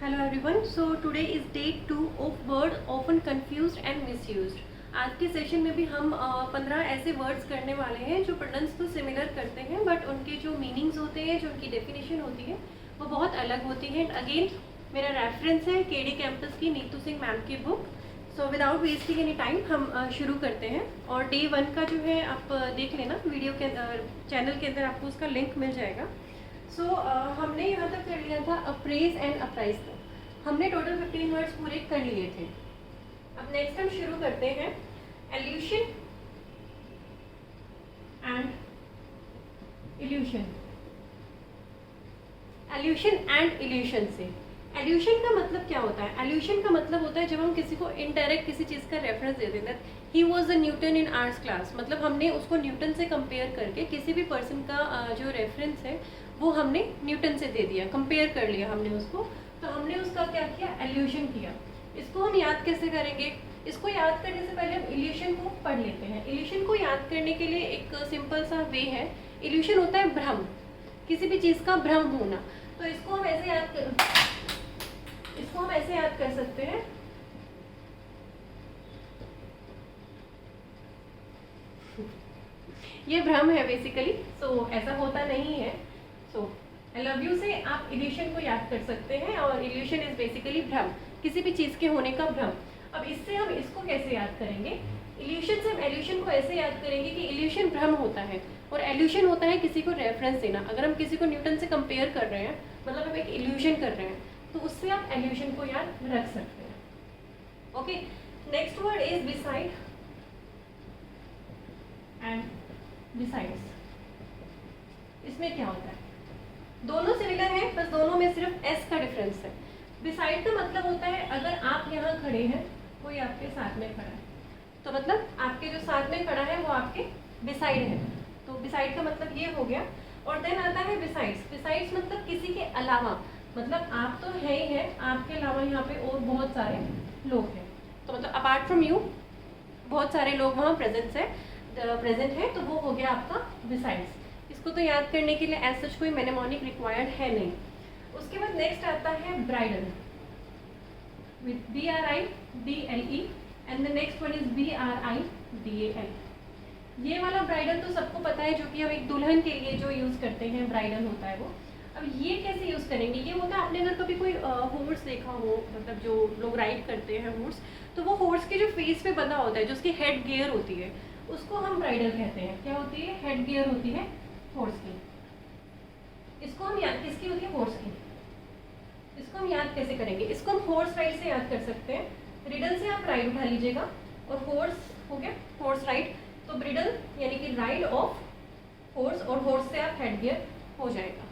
Hello everyone. So today is day 2 of word often confused and misused. आज के session में भी हम 15 ऐसे वर्ड्स करने वाले हैं जो प्रोनाउंस तो सिमिलर करते हैं बट उनके जो मीनिंग्स होते हैं, जो उनकी डेफिनेशन होती है वो बहुत अलग होती है। अगेन मेरा रेफरेंस है केडी कैंपस की नीतू सिंह मैम की book. So without wasting any time हम शुरू करते हैं। और डे 1 का जो है आप देख लेना वीडियो के चैनल के अंदर, आपको उसका लिंक मिल जाएगा। हमने यहाँ तक कर लिया था अप्रेज एंड अप्राइज तक। हमने टोटल 15 वर्ड्स पूरे कर लिए थे। अब नेक्स्ट हम शुरू करते हैं allusion and illusion. Allusion and illusion से, एल्यूशन का मतलब क्या होता है? एल्यूशन का मतलब होता है जब हम किसी को इनडायरेक्ट किसी चीज़ का रेफरेंस दे देते हैं। He was a Newton in arts class, मतलब हमने उसको न्यूटन से कंपेयर करके किसी भी पर्सन का जो रेफरेंस है वो हमने न्यूटन से दे दिया, कंपेयर कर लिया हमने उसको, तो हमने उसका क्या किया? एल्यूशन किया। इसको हम याद कैसे करेंगे? इसको याद करने से पहले हम इल्यूशन को पढ़ लेते हैं। इल्यूशन को याद करने के लिए एक सिंपल सा वे है। इल्यूशन होता है भ्रम, किसी भी चीज़ का भ्रम होना। तो इसको हम ऐसे याद कर सकते हैं। ये भ्रम है बेसिकली। ऐसा होता नहीं है। आई लव यू से आप इल्यूशन को याद कर सकते हैं, और इल्यूशन इज बेसिकली भ्रम, किसी भी चीज़ के होने का भ्रम। अब इससे हम इसको कैसे याद करेंगे? इल्यूशन से हम एल्यूशन को ऐसे याद करेंगे कि इल्यूशन भ्रम होता है और एल्यूशन होता है किसी को रेफरेंस देना। अगर हम किसी को न्यूटन से कंपेयर कर रहे हैं, मतलब हम एक इल्यूशन कर रहे हैं, तो उससे आप एल्यूशन को याद रख सकते हैं। Okay, next word is beside and besides. इसमें क्या होता है? दोनों सिमिलर हैं, बस दोनों में सिर्फ एस का डिफरेंस है। बिसाइड का मतलब होता है अगर आप यहाँ खड़े हैं, कोई आपके साथ में खड़ा है, तो मतलब आपके जो साथ में खड़ा है वो आपके बिसाइड है। तो बिसाइड का मतलब ये हो गया। और देन आता है बिसाइड्स। बिसाइड्स मतलब किसी के अलावा, मतलब आप तो है ही है, आपके अलावा यहाँ पे और बहुत सारे लोग हैं। तो मतलब अपार्ट फ्रॉम यू बहुत सारे लोग वहाँ प्रेजेंट है, तो वो हो गया आपका बिसाइड्स। इसको तो याद करने के लिए एज सच कोई मेनेमोनिक रिक्वायर्ड है नहीं। उसके बाद नेक्स्ट आता है bridal with BRIDLE and the next one is BRIDAL। ये वाला ब्राइडल तो सबको पता है, जो कि हम एक दुल्हन के लिए जो यूज़ करते हैं ब्राइडल होता है वो। अब ये कैसे यूज़ करेंगे? ये होता है, आपने अगर कभी कोई हॉर्स देखा हो, मतलब जो लोग राइड करते हैं हॉर्स, तो वो हॉर्स के जो फेस पे बंधा होता है, जो उसकी हेड गियर होती है, उसको हम ब्राइडल कहते हैं। क्या होती है? हेड गियर होती है हॉर्स की। इसको हम याद, किसकी होती है? हॉर्स की। इसको हम याद कैसे करेंगे? इसको हम हॉर्स राइड से याद कर सकते हैं। रिडल से आप राइड उठा लीजिएगा और हॉर्स हो गया हॉर्स राइड, तो ब्रिडल यानी कि राइड ऑफ हॉर्स, और हॉर्स से आप हेड गियर हो जाएगा।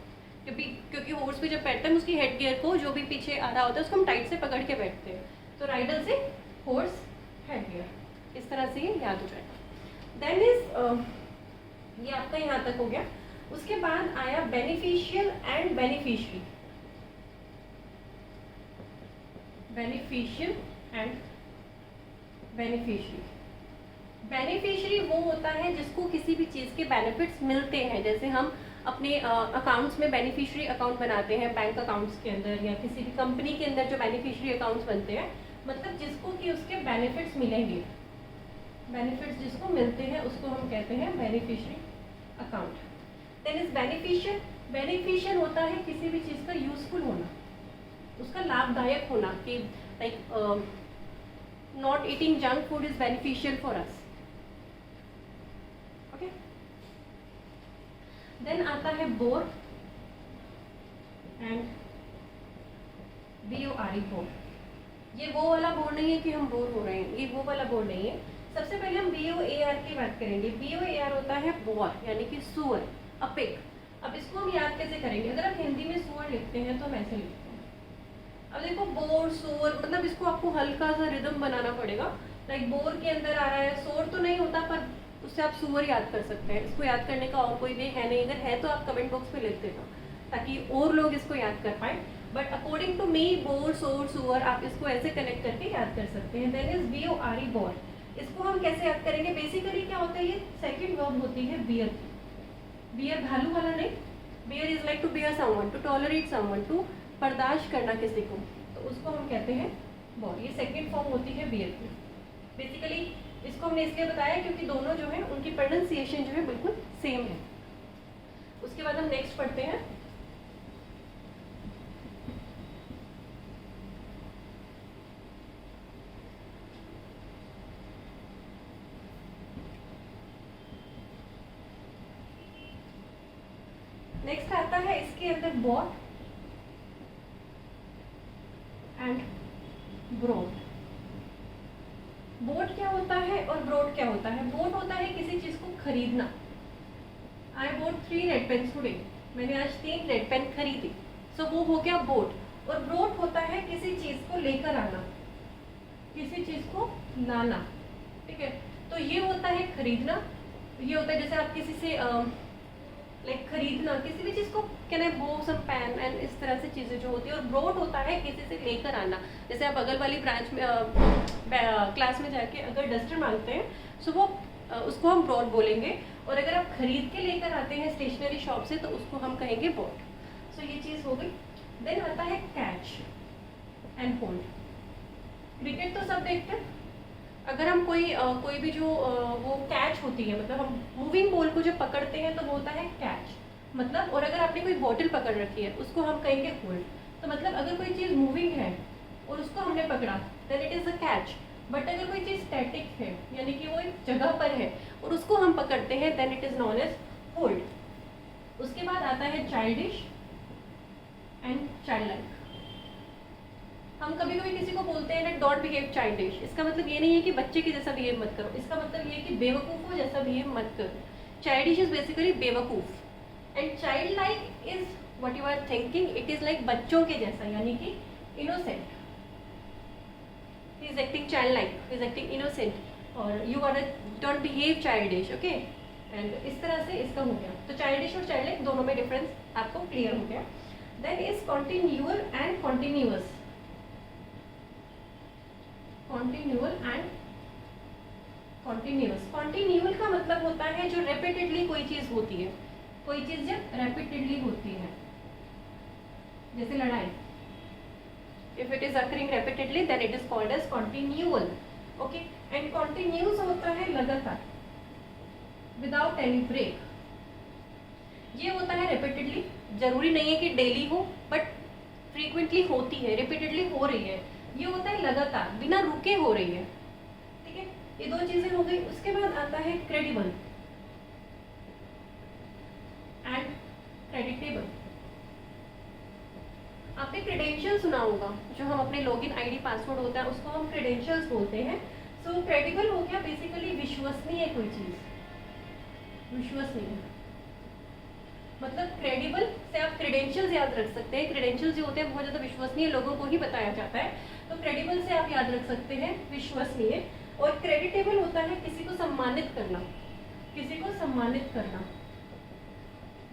क्योंकि हॉर्स पे जब बैठते हैं उसकी हेड गियर को जो भी पीछे आ रहा होता है उसको हम टाइट से पकड़ के बैठते हैं, तो राइडल से हॉर्स हेड गियर, इस तरह से ये याद हो जाएगा। देन इज ये आपका यहाँ तक हो गया। उसके बाद आया beneficial and beneficiary. Beneficial and beneficiary. Beneficiary वो होता है जिसको किसी भी चीज़ के बेनिफिट्स मिलते हैं। जैसे हम अपने अकाउंट्स में बेनिफिशरी अकाउंट बनाते हैं, बैंक अकाउंट्स के अंदर या किसी भी कंपनी के अंदर जो बेनिफिशरी अकाउंट्स बनते हैं, मतलब जिसको कि उसके बेनिफिट्स मिलेंगे, बेनिफिट्स जिसको मिलते हैं उसको हम कहते हैं beneficiary account. Then is beneficial. Beneficial होता है किसी भी चीज़ का यूजफुल होना, उसका लाभदायक होना, कि like not eating junk food is beneficial for us. Okay, then आता है बोर एंड BORE, बोर। ये वो वाला बोर नहीं है कि हम बोर हो रहे हैं, ये वो वाला बोर नहीं है। सबसे पहले हम BOAR की बात करेंगे। BOAR होता है बोर, यानी कि सुअर, अ पिग। अब इसको हम याद कैसे करेंगे? अगर आप हिंदी में सुअर लिखते हैं तो हम ऐसे लिखते हैं। अब देखो बोर, सुअर, मतलब इसको आपको हल्का सा रिदम बनाना पड़ेगा। लाइक बोर के अंदर आ रहा है, सोर तो नहीं होता, पर उससे आप सुअर याद कर सकते हैं। इसको याद करने का और कोई वे है नहीं। अगर है तो आप कमेंट बॉक्स में लिख देना ताकि और लोग इसको याद कर पाए। But according to me bore, sore, सुअर, आप इसको ऐसे कनेक्ट करके याद कर सकते हैं। Then is BORE, bore. इसको हम कैसे याद करेंगे? बेसिकली क्या होता है, ये सेकंड वर्ब होती है बियर। बियर भालू वाला नहीं, bear is like to bear someone, to tolerate someone, to बर्दाश्त करना किसी को। उसको हम कहते हैं बॉड। ये सेकेंड फॉर्म होती है बियर की। बेसिकली इसको हमने इसलिए बताया क्योंकि दोनों जो है उनकी प्रोनाउंसिएशन जो है बिल्कुल सेम है। उसके बाद हम नेक्स्ट पढ़ते हैं नेक्स्ट आता है इसके अंदर बॉड एंड ब्रॉड। बोट क्या होता है और ब्रॉड क्या होता है? बोट होता है किसी चीज को खरीदना। आई बोट 3 रेड पेन टुडे, मैंने आज 3 रेड पेन खरीदी, सो वो हो गया बोट। और ब्रॉड होता है किसी चीज को लेकर आना, किसी चीज को लाना, ठीक है। तो ये होता है खरीदना, ये होता है जैसे आप किसी से लाइक खरीदना, किसी भी चीज को कैन आई बो सम पेन एंड इस तरह से चीजें जो होती है। और ब्रॉड होता है किसी से लेकर आना, जैसे आप बगल वाली ब्रांच में क्लास में जाके अगर डस्टर मांगते हैं सो वो उसको हम ब्रॉड बोलेंगे। और अगर आप खरीद के लेकर आते हैं स्टेशनरी शॉप से तो उसको हम कहेंगे बॉट। सो ये चीज हो गई। देन आता है कैच एंड होल्ड। क्रिकेट तो सब देखते हैं। अगर हम कोई भी जो वो कैच होती है, मतलब हम मूविंग बॉल को जो पकड़ते हैं तो वो होता है कैच मतलब। और अगर आपने कोई बॉटल पकड़ रखी है उसको हम कहेंगे होल्ड। तो मतलब अगर कोई चीज़ मूविंग है और उसको हमने पकड़ा then it is a catch. But अगर कोई चीज़ स्टैटिक है यानी कि वो एक जगह पर है और उसको हम पकड़ते हैं then it is known as hold. उसके बाद आता है चाइल्डिश एंड चाइल्ड लाइक। हम कभी कभी किसी को बोलते हैं ना डोंट बिहेव चाइल्डिश। इसका मतलब ये नहीं है कि बच्चे के जैसा बिहेव मत करो, इसका मतलब ये है कि बेवकूफ़ों जैसा बिहेव मत करो। चाइल्डिश इज बेसिकली बेवकूफ़ and child like is what you are thinking, it is like बच्चों के जैसा यानी कि innocent. He is acting child like, he is acting innocent. और you are don't behave childish, okay. And इस तरह से इसका हो गया। तो चाइल्डिश और चाइल्ड लाइक दोनों में डिफरेंस आपको क्लियर हो गया। Then is continual and continuous. Continual and continuous. Continual का मतलब होता है जो रेपिटेडली कोई चीज होती है, कोई चीज जब रेपिटेडली होती है, जैसे लड़ाई। If it is occurring repeatedly then it is called as continual, okay. And continuous होता है लगातार, विदाउट एनी ब्रेक। ये होता है रेपिटेडली, जरूरी नहीं है कि डेली हो बट फ्रीक्वेंटली होती है, रिपीटेडली हो रही है। ये होता है लगातार, बिना रुके हो रही है, ठीक है। ये दो चीजें हो गई। उसके बाद आता है क्रेडिबल एंड क्रेडिटेबल। आपने क्रेडेंशियल सुना होगा, जो हम अपने लॉगिन आईडी पासवर्ड होता है उसको हम क्रेडेंशियल्स बोलते हैं। सो क्रेडिबल हो गया बेसिकली विश्वसनीय कोई चीज, विश्वसनीय मतलब क्रेडिबल से आप क्रेडेंशियल्स याद रख सकते हैं। क्रेडेंशियल्स जो होते हैं बहुत ज़्यादा विश्वसनीय लोगों को ही बताया जाता है, तो क्रेडिबल से आप याद रख सकते हैं विश्वसनीय। और क्रेडिटेबल होता है किसी को सम्मानित करना, किसी को सम्मानित करना,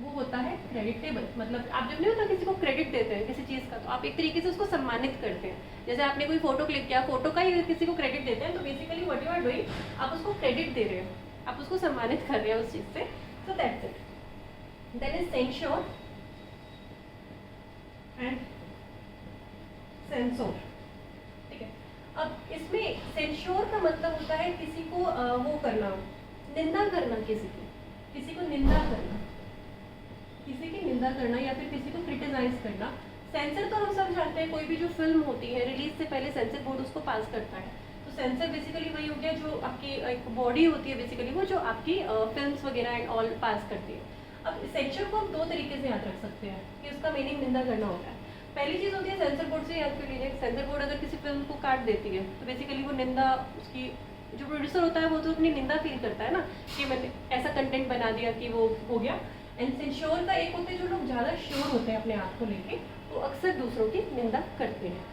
वो होता है क्रेडिटेबल। मतलब आप जब नहीं होता किसी को क्रेडिट देते हैं किसी चीज़ का, तो आप एक तरीके से उसको सम्मानित करते हैं। जैसे आपने कोई फोटो क्लिक किया, फोटो का ही किसी को क्रेडिट देते हैं, तो basically what you are doing, आप उसको क्रेडिट दे रहे हैं, आप उसको सम्मानित कर रहे हैं उस चीज़ से। So that's it. Then is censure and censor, ठीक है। अब इसमें सेंश्योर का मतलब होता है किसी को वो करना, निंदा करना, किसी को निंदा करना, किसी की निंदा करना या फिर किसी को क्रिटिसाइज करना। सेंसर तो हम सब जानते हैं, कोई भी जो फिल्म होती है रिलीज से पहले सेंसर बोर्ड उसको पास करता है। तो सेंसर बेसिकली वही हो गया जो आपकी एक बॉडी होती है बेसिकली, वो जो आपकी फिल्म्स वगैरह एंड ऑल पास करती है। अब सेंसर को हम दो तरीके से याद रख सकते हैं कि उसका मीनिंग निंदा करना होता है। पहली चीज़ होती है सेंसर बोर्ड से याद कर लीजिए। सेंसर बोर्ड अगर किसी फिल्म को काट देती है तो बेसिकली वो निंदा, उसकी जो प्रोड्यूसर होता है वो तो अपनी निंदा फील करता है ना कि मैंने ऐसा कंटेंट बना दिया कि वो हो गया। एंड सेंश्योर का एक होते हैं जो लोग ज़्यादा श्योर होते हैं अपने आप को लेके, वो अक्सर दूसरों की निंदा करते हैं।